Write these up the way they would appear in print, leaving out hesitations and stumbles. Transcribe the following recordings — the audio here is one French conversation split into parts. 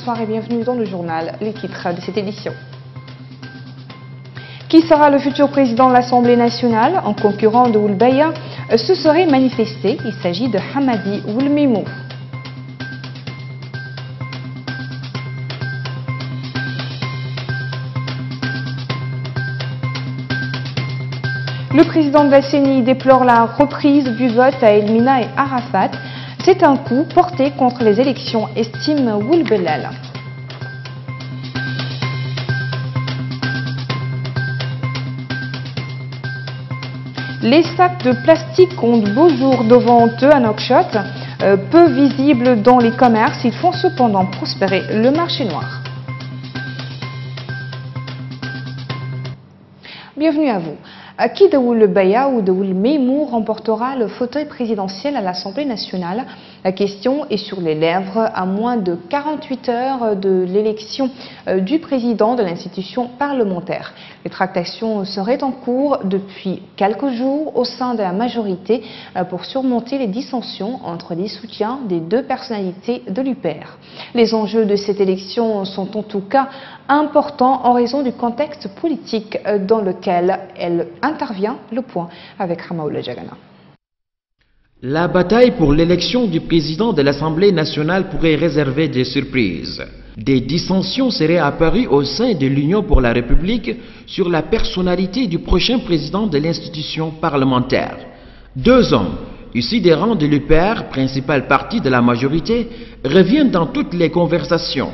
bonsoir et bienvenue dans le journal, les titres de cette édition. Qui sera le futur président de l'Assemblée nationale? En concurrent de Oulbaya se serait manifesté. Il s'agit de Hamadi Oulmemou. Le président de la CENI déplore la reprise du vote à Elmina et Arafat. C'est un coup porté contre les élections, estime Oulbelal. Les sacs de plastique ont de beaux jours devant eux à Nouakchott. Peu visibles dans les commerces, ils font cependant prospérer le marché noir. Bienvenue à vous. Qui de Oulbaya ou de Oulmemou remportera le fauteuil présidentiel à l'Assemblée nationale? La question est sur les lèvres à moins de 48 heures de l'élection du président de l'institution parlementaire. Les tractations seraient en cours depuis quelques jours au sein de la majorité pour surmonter les dissensions entre les soutiens des deux personnalités de l'UPR. Les enjeux de cette élection sont en tout cas importants en raison du contexte politique dans lequel elle intervient. Le point avec Ramaoula Jagana. La bataille pour l'élection du président de l'Assemblée nationale pourrait réserver des surprises. Des dissensions seraient apparues au sein de l'Union pour la République sur la personnalité du prochain président de l'institution parlementaire. Deux hommes, issus des rangs de l'UPR, principal parti de la majorité, reviennent dans toutes les conversations.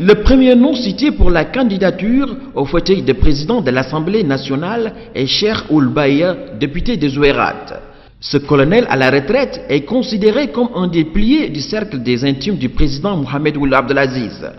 Le premier nom cité pour la candidature au fauteuil de président de l'Assemblée nationale est Cheikh Oulbaya, député de Zouérat. Ce colonel à la retraite est considéré comme un des piliers du cercle des intimes du président Mohamed Ould Abdelaziz.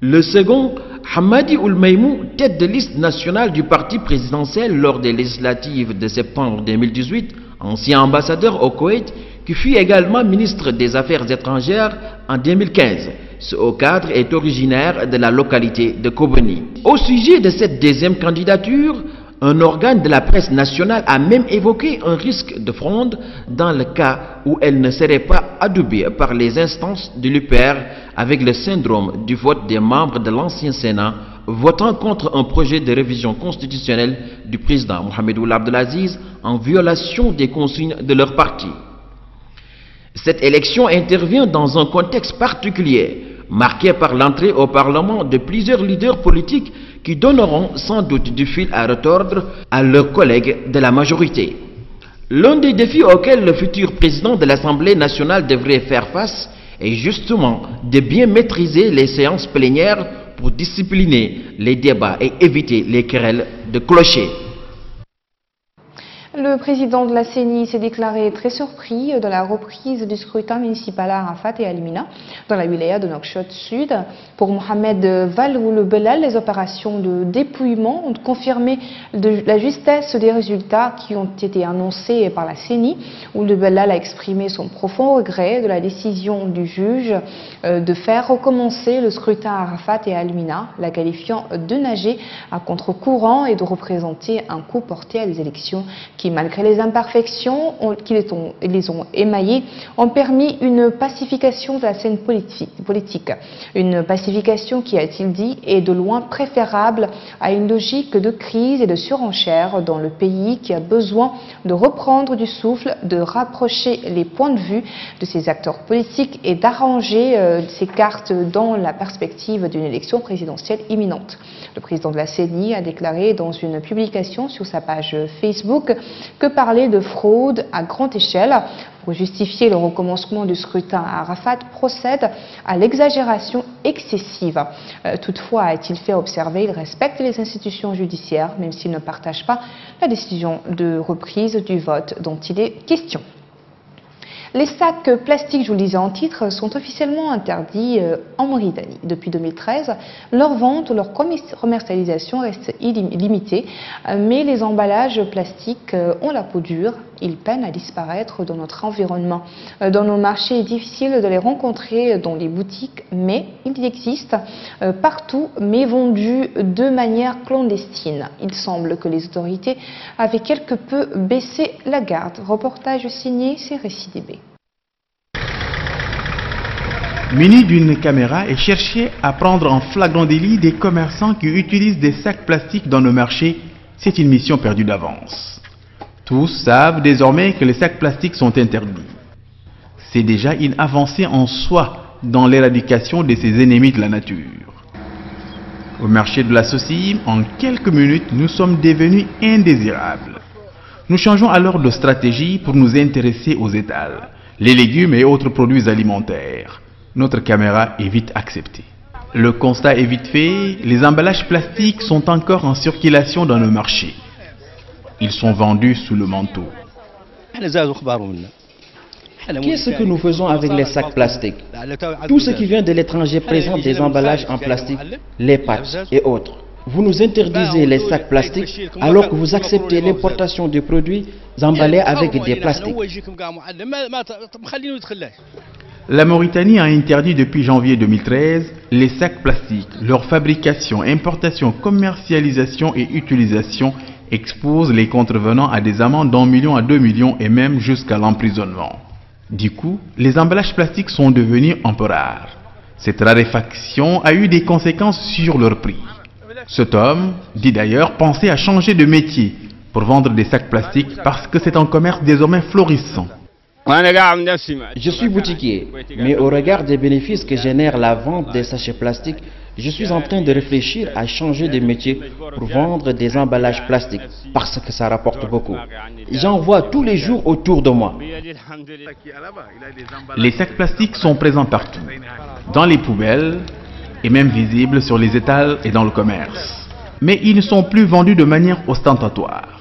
Le second, Hamadi Oulmemou, tête de liste nationale du parti présidentiel lors des législatives de septembre 2018, ancien ambassadeur au Koweït, qui fut également ministre des Affaires étrangères en 2015. Ce haut cadre est originaire de la localité de Kobani. Au sujet de cette deuxième candidature, un organe de la presse nationale a même évoqué un risque de fronde dans le cas où elle ne serait pas adoubée par les instances de l'UPR avec le syndrome du vote des membres de l'ancien Sénat votant contre un projet de révision constitutionnelle du président Mohamed Ould Abdelaziz en violation des consignes de leur parti. Cette élection intervient dans un contexte particulier, marqué par l'entrée au Parlement de plusieurs leaders politiques qui donneront sans doute du fil à retordre à leurs collègues de la majorité. L'un des défis auxquels le futur président de l'Assemblée nationale devrait faire face est justement de bien maîtriser les séances plénières pour discipliner les débats et éviter les querelles de clochers. Le président de la CENI s'est déclaré très surpris de la reprise du scrutin municipal à Arafat et à Elmina, dans la wilaya de Nouakchott Sud. Pour Mohamed Oulbelal, les opérations de dépouillement ont confirmé la justesse des résultats qui ont été annoncés par la CENI. Oulbelal a exprimé son profond regret de la décision du juge de faire recommencer le scrutin à Arafat et à Elmina, la qualifiant de nager à contre-courant et de représenter un coup porté à des élections qui, malgré les imperfections qui les ont émaillées, ont permis une pacification de la scène politique. Une pacification qui, a-t-il dit, est de loin préférable à une logique de crise et de surenchère dans le pays qui a besoin de reprendre du souffle, de rapprocher les points de vue de ses acteurs politiques et d'arranger ses cartes dans la perspective d'une élection présidentielle imminente. Le président de la CENI a déclaré dans une publication sur sa page Facebook que parler de fraude à grande échelle pour justifier le recommencement du scrutin à Arafat procède à l'exagération excessive. Toutefois, a-t-il fait observer, il respecte les institutions judiciaires, même s'il ne partage pas la décision de reprise du vote dont il est question. Les sacs plastiques, je vous le disais en titre, sont officiellement interdits en Mauritanie. Depuis 2013, leur vente ou leur commercialisation reste limitée, mais les emballages plastiques ont la peau dure. Ils peinent à disparaître dans notre environnement. Dans nos marchés, il est difficile de les rencontrer dans les boutiques, mais ils existent partout, mais vendus de manière clandestine. Il semble que les autorités avaient quelque peu baissé la garde. Reportage signé, c'est Récit DB. muni d'une caméra et chercher à prendre en flagrant délit des commerçants qui utilisent des sacs plastiques dans nos marchés. C'est une mission perdue d'avance. Tous savent désormais que les sacs plastiques sont interdits. C'est déjà une avancée en soi dans l'éradication de ces ennemis de la nature. Au marché de la Saucime, en quelques minutes, nous sommes devenus indésirables. Nous changeons alors de stratégie pour nous intéresser aux étals, les légumes et autres produits alimentaires. Notre caméra est vite acceptée. Le constat est vite fait, les emballages plastiques sont encore en circulation dans nos marchés. Ils sont vendus sous le manteau. Qu'est-ce que nous faisons avec les sacs plastiques? Tout ce qui vient de l'étranger présente des emballages en plastique, les pâtes et autres. Vous nous interdisez les sacs plastiques alors que vous acceptez l'importation de produits emballés avec des plastiques. La Mauritanie a interdit depuis janvier 2013 les sacs plastiques. Leur fabrication, importation, commercialisation et utilisation exposent les contrevenants à des amendes d'1 million à 2 millions et même jusqu'à l'emprisonnement. Du coup, les emballages plastiques sont devenus un peu rares. Cette raréfaction a eu des conséquences sur leur prix. Cet homme dit d'ailleurs penser à changer de métier pour vendre des sacs plastiques parce que c'est un commerce désormais florissant. Je suis boutiquier, mais au regard des bénéfices que génère la vente des sachets plastiques, je suis en train de réfléchir à changer de métier pour vendre des emballages plastiques, parce que ça rapporte beaucoup. J'en vois tous les jours autour de moi. Les sacs plastiques sont présents partout, dans les poubelles et même visibles sur les étals et dans le commerce. Mais ils ne sont plus vendus de manière ostentatoire.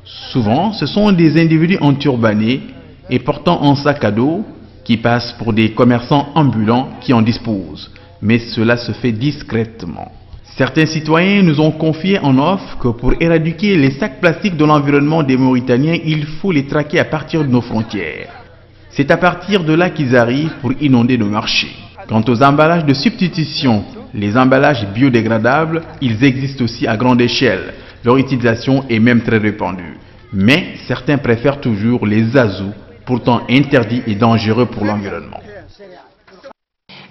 Souvent, ce sont des individus enturbanés et portant un sac à dos qui passent pour des commerçants ambulants qui en disposent. Mais cela se fait discrètement. Certains citoyens nous ont confié en off que pour éradiquer les sacs plastiques de l'environnement des Mauritaniens, il faut les traquer à partir de nos frontières. C'est à partir de là qu'ils arrivent pour inonder nos marchés. Quant aux emballages de substitution, les emballages biodégradables, ils existent aussi à grande échelle. Leur utilisation est même très répandue. Mais certains préfèrent toujours les azous, pourtant interdits et dangereux pour l'environnement.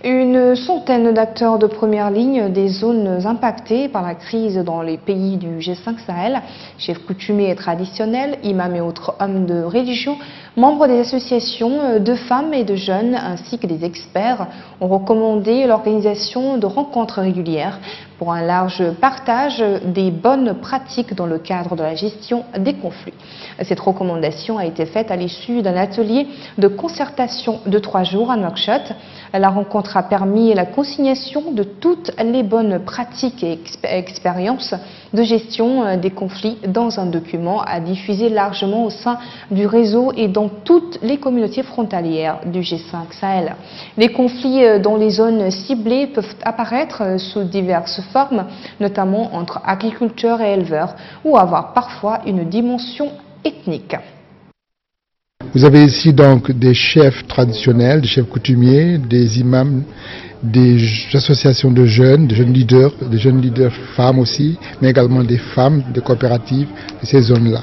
Une centaine d'acteurs de première ligne des zones impactées par la crise dans les pays du G5 Sahel, chefs coutumiers et traditionnels, imams et autres hommes de religion, membres des associations de femmes et de jeunes ainsi que des experts ont recommandé l'organisation de rencontres régulières pour un large partage des bonnes pratiques dans le cadre de la gestion des conflits. Cette recommandation a été faite à l'issue d'un atelier de concertation de 3 jours à Nouakchott. La rencontre a permis la consignation de toutes les bonnes pratiques et expériences de gestion des conflits dans un document à diffuser largement au sein du réseau et dans toutes les communautés frontalières du G5 Sahel. Les conflits dans les zones ciblées peuvent apparaître sous diverses formes, notamment entre agriculteurs et éleveurs, ou avoir parfois une dimension ethnique. Vous avez ici donc des chefs traditionnels, des chefs coutumiers, des imams, des associations de jeunes leaders, des jeunes leaders femmes aussi, mais également des femmes, des coopératives de ces zones-là.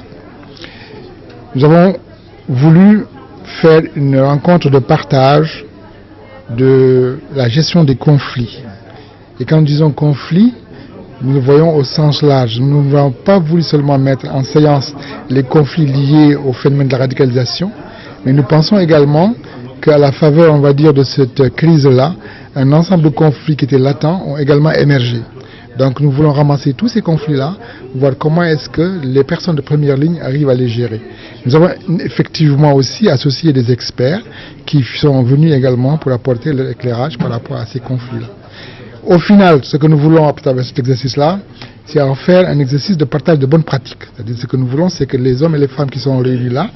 Nous avons voulu faire une rencontre de partage de la gestion des conflits. Et quand nous disons conflit, nous le voyons au sens large. Nous n'avons pas voulu seulement mettre en séance les conflits liés au phénomène de la radicalisation, mais nous pensons également qu'à la faveur, on va dire, de cette crise-là, un ensemble de conflits qui étaient latents ont également émergé. Donc nous voulons ramasser tous ces conflits-là, voir comment est-ce que les personnes de première ligne arrivent à les gérer. Nous avons effectivement aussi associé des experts qui sont venus également pour apporter leur éclairage par rapport à ces conflits-là. Au final, ce que nous voulons à travers cet exercice-là, c'est en faire un exercice de partage de bonnes pratiques. C'est-à-dire ce que nous voulons, c'est que les hommes et les femmes qui sont réunis là,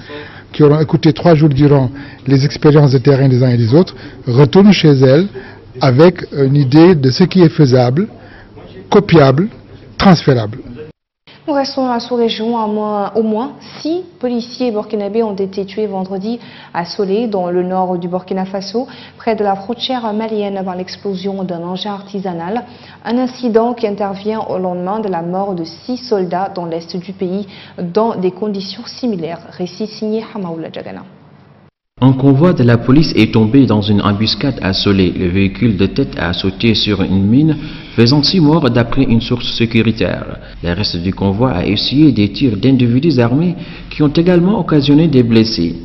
qui auront écouté 3 jours durant les expériences de terrain des uns et des autres, retournent chez elles avec une idée de ce qui est faisable, copiable, transférable. Nous restons dans la sous-région. Au moins 6 policiers burkinabés ont été tués vendredi à Solé, dans le nord du Burkina Faso, près de la frontière malienne, par l'explosion d'un engin artisanal. Un incident qui intervient au lendemain de la mort de 6 soldats dans l'est du pays, dans des conditions similaires. Récit signé Hamaoula Djagana. Un convoi de la police est tombé dans une embuscade à Solé. Le véhicule de tête a sauté sur une mine, faisant 6 morts d'après une source sécuritaire. Le reste du convoi a essuyé des tirs d'individus armés qui ont également occasionné des blessés.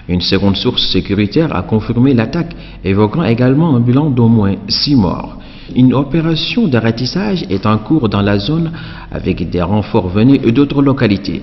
Une seconde source sécuritaire a confirmé l'attaque, évoquant également un bilan d'au moins 6 morts. Une opération de ratissage est en cours dans la zone avec des renforts venus d'autres localités.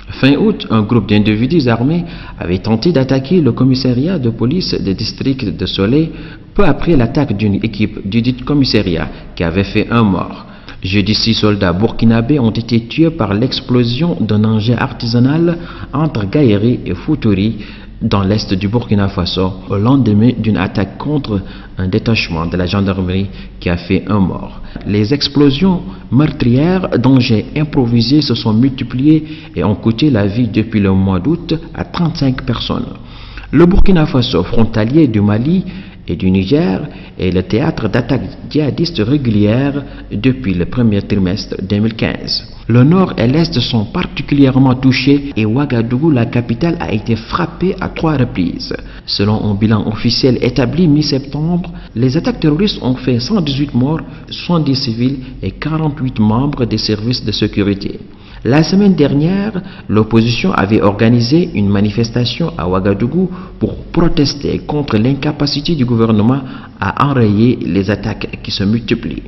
Fin août, un groupe d'individus armés avait tenté d'attaquer le commissariat de police du district de Solé peu après l'attaque d'une équipe du dit commissariat qui avait fait 1 mort. Jeudi, 6 soldats burkinabés ont été tués par l'explosion d'un engin artisanal entre Gaïri et Foutouri dans l'est du Burkina Faso au lendemain d'une attaque contre un détachement de la gendarmerie qui a fait 1 mort. Les explosions meurtrières d'engins improvisés se sont multipliées et ont coûté la vie depuis le mois d'août à 35 personnes. Le Burkina Faso, frontalier du Mali et du Niger, est le théâtre d'attaques djihadistes régulières depuis le premier trimestre 2015. Le nord et l'est sont particulièrement touchés et Ouagadougou, la capitale, a été frappée à 3 reprises. Selon un bilan officiel établi mi-septembre, les attaques terroristes ont fait 118 morts, 70 civils et 48 membres des services de sécurité. La semaine dernière, l'opposition avait organisé une manifestation à Ouagadougou pour protester contre l'incapacité du gouvernement à enrayer les attaques qui se multiplient.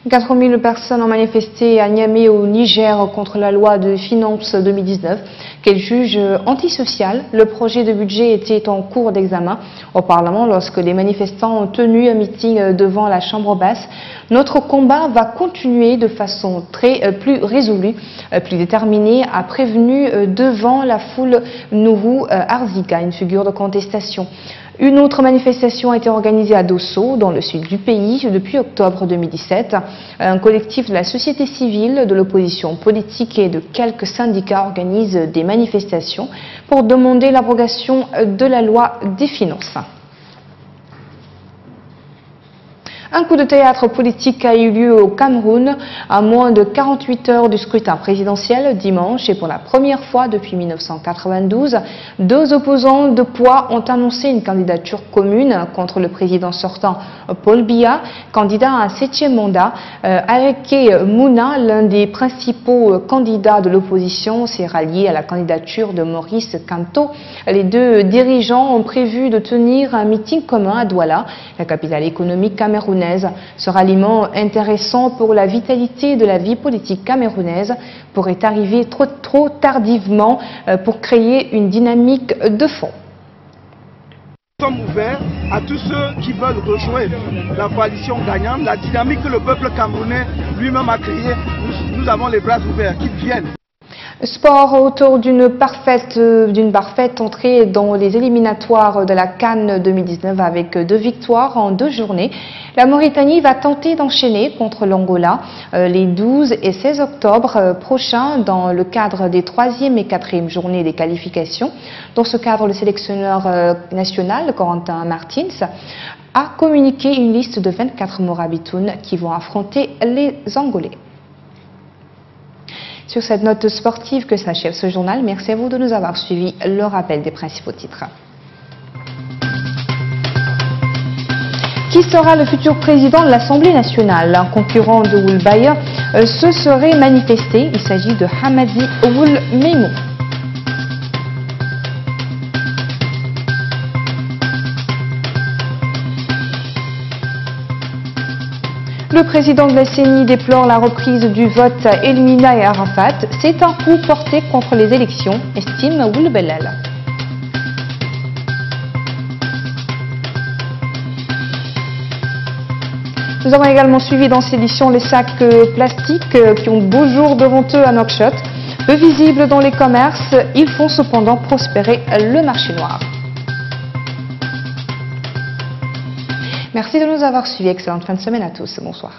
4000 personnes ont manifesté à Niamey au Niger contre la loi de finances 2019 qu'elle juge antisociale. Le projet de budget était en cours d'examen au Parlement lorsque les manifestants ont tenu un meeting devant la Chambre basse. Notre combat va continuer de façon plus résolue, plus déterminée, a prévenu devant la foule Nourou Arzika, une figure de contestation. Une autre manifestation a été organisée à Dosso, dans le sud du pays, depuis octobre 2017. Un collectif de la société civile, de l'opposition politique et de quelques syndicats organisent des manifestations pour demander l'abrogation de la loi des finances. Un coup de théâtre politique a eu lieu au Cameroun à moins de 48 heures du scrutin présidentiel dimanche et pour la première fois depuis 1992, 2 opposants de poids ont annoncé une candidature commune contre le président sortant Paul Biya, candidat à un 7e mandat. Areke Mouna, l'un des principaux candidats de l'opposition, s'est rallié à la candidature de Maurice Kamto. Les 2 dirigeants ont prévu de tenir un meeting commun à Douala, la capitale économique camerounaise. Ce ralliement intéressant pour la vitalité de la vie politique camerounaise pourrait arriver trop tardivement pour créer une dynamique de fond. Nous sommes ouverts à tous ceux qui veulent rejoindre la coalition gagnante, la dynamique que le peuple camerounais lui-même a créée. Nous avons les bras ouverts, qu'ils viennent. Sport autour d'une parfaite entrée dans les éliminatoires de la CAN 2019 avec 2 victoires en 2 journées. La Mauritanie va tenter d'enchaîner contre l'Angola les 12 et 16 octobre prochains dans le cadre des 3e et 4e journées des qualifications. Dans ce cadre, le sélectionneur national, Corentin Martins, a communiqué une liste de 24 Morabitounes qui vont affronter les Angolais. Sur cette note sportive que s'achève ce journal, merci à vous de nous avoir suivis. Le rappel des principaux titres. Qui sera le futur président de l'Assemblée nationale? Un concurrent de Oulbaya se serait manifesté. Il s'agit de Hamadi Oul Meimou. Le président de la CENI déplore la reprise du vote à Elmina et Arafat. C'est un coup porté contre les élections, estime Oulbelal. Nous avons également suivi dans cette édition les sacs plastiques qui ont beau jour devant eux à Nouakchott. Peu visibles dans les commerces, ils font cependant prospérer le marché noir. Merci de nous avoir suivis. Excellente fin de semaine à tous. Bonsoir.